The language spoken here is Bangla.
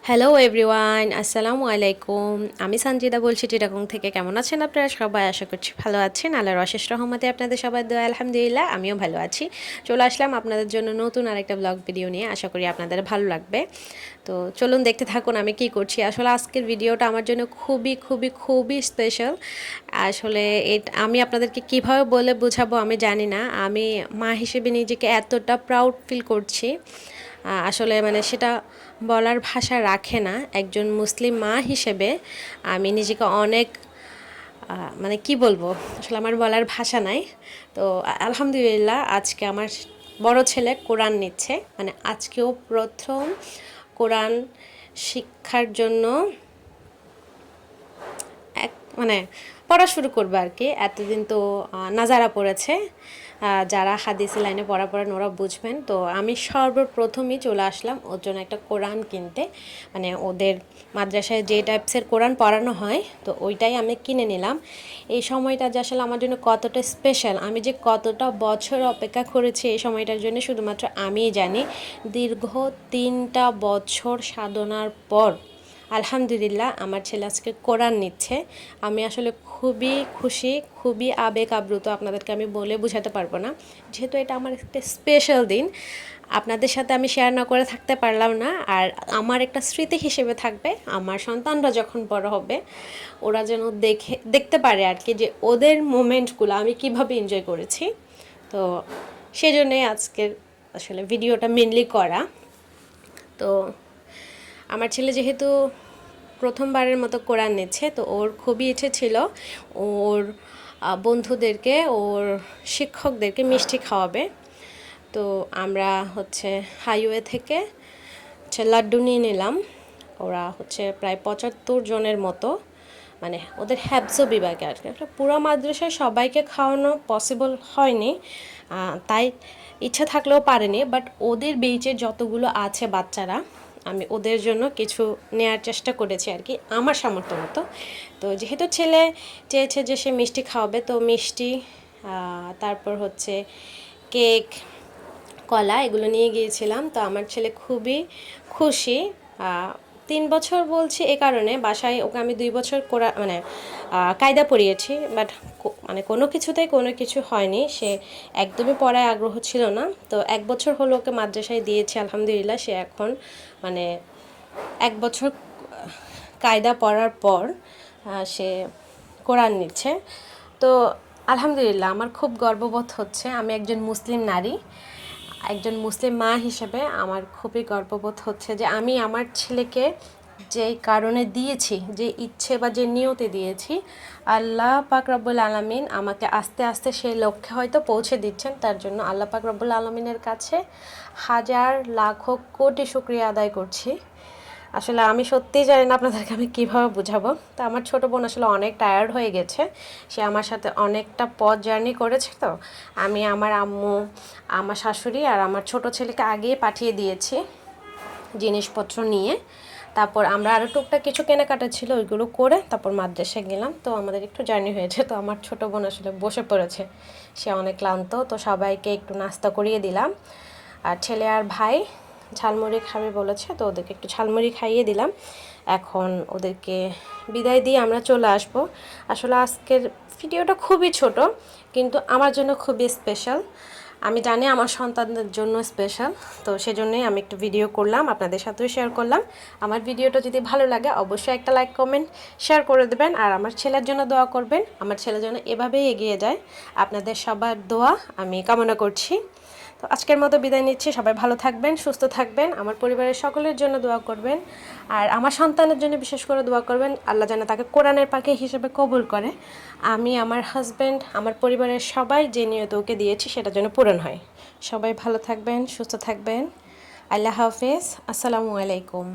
হ্যালো এভরিওয়ান, আসসালামু আলাইকুম। আমি সঞ্জিদা বলছি চিটাগং থেকে। কেমন আছেন আপনারা সবাই? আশা করছি ভালো আছেন। আল্লাহর অশেষ রহমতে আপনাদের সবার দোয়া আলহামদুলিল্লাহ আমিও ভালো আছি। চলে আসলাম আপনাদের জন্য নতুন আরেকটা ব্লগ ভিডিও নিয়ে। আশা করি আপনাদের ভালো লাগবে। তো চলুন দেখতে থাকুন আমি কি করছি। আসলে আজকের ভিডিওটা আমার জন্য খুবই খুবই খুবই স্পেশাল। আসলে আমি আপনাদেরকে কিভাবে বলে বোঝাবো আমি জানি না। আমি মা হিসেবে নিজেকে এতটা প্রাউড ফিল করছি, আসলে মানে সেটা বলার ভাষা রাখে না। একজন মুসলিম মা হিসেবে আমি নিজেকে অনেক মানে কি বলবো, আসলে আমার বলার ভাষা নাই। তো আলহামদুলিল্লাহ আজকে আমার বড় ছেলে কোরআন নিচ্ছে, মানে আজকেও প্রথম কোরআন শিক্ষার জন্য এক মানে পড়া শুরু করবে আর কি। এতদিন তো নাজারা পড়েছে, যারা হাদিসি লাইনে পড়েন ওরা বুঝবেন। তো আমি সর্বপ্রথমই চলে আসলাম ওর জন্য একটা কোরআন কিনতে, মানে ওদের মাদ্রাসায় যে টাইপসের কোরআন পড়ানো হয় তো ওইটাই আমি কিনে নিলাম। এই সময়টা যে আসলে আমার জন্য কতটা স্পেশাল, আমি যে কতটা বছর অপেক্ষা করেছি এই সময়টার জন্য শুধুমাত্র আমিই জানি। দীর্ঘ 3টা বছর সাধনার পর আলহামদুলিল্লাহ আমার ছেলে আজকে কোরআন নিচ্ছে। আমি আসলে খুবই খুশি, খুবই আবেগ আপ্লুত, আপনাদেরকে আমি বলে বোঝাতে পারবো না। যেহেতু এটা আমার একটা স্পেশাল দিন, আপনাদের সাথে আমি শেয়ার না করে থাকতে পারলাম না। আর আমার একটা স্মৃতি হিসেবে থাকবে, আমার সন্তানরা যখন বড় হবে ওরা যেন দেখতে পারে আর কি যে ওদের মোমেন্টগুলো আমি কিভাবে এনজয় করেছি। তো সেজন্যই আজকের আসলে ভিডিওটা মেনলি করা। তো আমার ছেলে যেহেতু প্রথমবারের মতো কোরআন নিচ্ছে, তো ওর খুবই ইচ্ছে ছিল ওর বন্ধুদেরকে, ওর শিক্ষকদেরকে মিষ্টি খাওয়াবে। তো আমরা হচ্ছে হাইওয়ে থেকে লাড্ডু নিয়ে নিলাম। ওরা হচ্ছে প্রায় 75 জনের মতো, মানে ওদের হ্যাবসো বিভাগে আর কি। পুরো মাদ্রাসায় সবাইকে খাওয়ানো পসিবল হয়নি, তাই ইচ্ছা থাকলেও পারেনি। বাট ওদের বেচের যতগুলো আছে বাচ্চারা, আমি ওদের জন্য কিছু নেয়ার চেষ্টা করেছি আর কি আমার সামর্থ্য মতো। তো যেহেতু ছেলে চেয়েছে যে সে মিষ্টি খাওয়াবে, তো মিষ্টি, তারপর হচ্ছে কেক, কলা এগুলো নিয়ে গিয়েছিলাম। তো আমার ছেলে খুবই খুশি। 3 বছর বলছি এ কারণে, বাসায় ওকে আমি 2 বছর মানে কায়দা পড়িয়েছি, বাট মানে কোনো কিছুতেই কোনো কিছু হয়নি। সে একদমই পড়ায় আগ্রহ ছিল না। তো 1 বছর হলো ওকে মাদ্রাসায় দিয়েছি আলহামদুলিল্লাহ। সে এখন মানে 1 বছর কায়দা পড়ার পর সে কোরআন নিচ্ছে। তো আলহামদুলিল্লাহ আমার খুব গর্ববোধ হচ্ছে। আমি একজন মুসলিম নারী, একজন মুসলিম মা হিসেবে আমার খুবই গর্ববোধ হচ্ছে যে আমি আমার ছেলেকে যেই কারণে দিয়েছি, যে ইচ্ছে বা যে নিয়তে দিয়েছি, আল্লাহ পাক রব্বুল আলামিন আমাকে আস্তে আস্তে সেই লক্ষ্যে হয়তো পৌঁছে দিচ্ছেন। তার জন্য আল্লাহ পাক রব্বুল আলামিনের কাছে হাজার লাখো কোটি শুকরিয়া আদায় করছি। আসলে আমি সত্যিই জানি না আপনাদেরকে আমি কীভাবে বোঝাবো। তো আমার ছোটো বোন আসলে অনেক টায়ার্ড হয়ে গেছে, সে আমার সাথে অনেকটা পথ জার্নি করেছে। তো আমি আমার আম্মু, আমার শাশুড়ি আর আমার ছোট ছেলেকে আগেই পাঠিয়ে দিয়েছি জিনিসপত্র নিয়ে। তারপর আমরা আরও টুকটাক কিছু কেনাকাটা ছিল ওইগুলো করে তারপর মাদ্রাসায় গেলাম। তো আমাদের একটু জার্নি হয়েছে। তো আমার ছোটো বোন আসলে বসে পড়েছে, সে অনেক ক্লান্ত। তো সবাইকে একটু নাস্তা করিয়ে দিলাম। আর ছেলে আর ভাই ঝালমুড়ি খাবে বলেছে, তো ওদেরকে একটু ঝালমুড়ি খাইয়ে দিলাম। এখন ওদেরকে বিদায় দিয়ে আমরা চলে আসব। আসলে আজকের ভিডিওটা খুবই ছোট, কিন্তু আমার জন্য খুবই স্পেশাল। আমি জানি আমার সন্তানদের জন্য স্পেশাল। তো সেজন্যই আমি একটু ভিডিও করলাম, আপনাদের সাথেও শেয়ার করলাম। আমার ভিডিওটা যদি ভালো লাগে অবশ্যই একটা লাইক কমেন্ট শেয়ার করে দেবেন। আর আমার ছেলের জন্য দোয়া করবেন, আমার ছেলের জন্য এভাবেই এগিয়ে যায়। আপনাদের সবার দোয়া আমি কামনা করছি। তো আজকের মতো বিদায় নিচ্ছি। সবাই ভালো থাকবেন, সুস্থ থাকবেন, আমার পরিবারের সকলের জন্য দোয়া করবেন। আর আমার সন্তানের জন্য বিশেষ করে দোয়া করবেন, আল্লাহ যেন তাকে কোরআনের পাখি হিসেবে কবুল করে। আমি, আমার হাজব্যান্ড, আমার পরিবারের সবাই যে নিয়ত ওকে দিয়েছি সেটা যেন পূরণ হয়। সবাই ভালো থাকবেন, সুস্থ থাকবেন। আল্লাহ হাফেজ, আসসালামু আলাইকুম।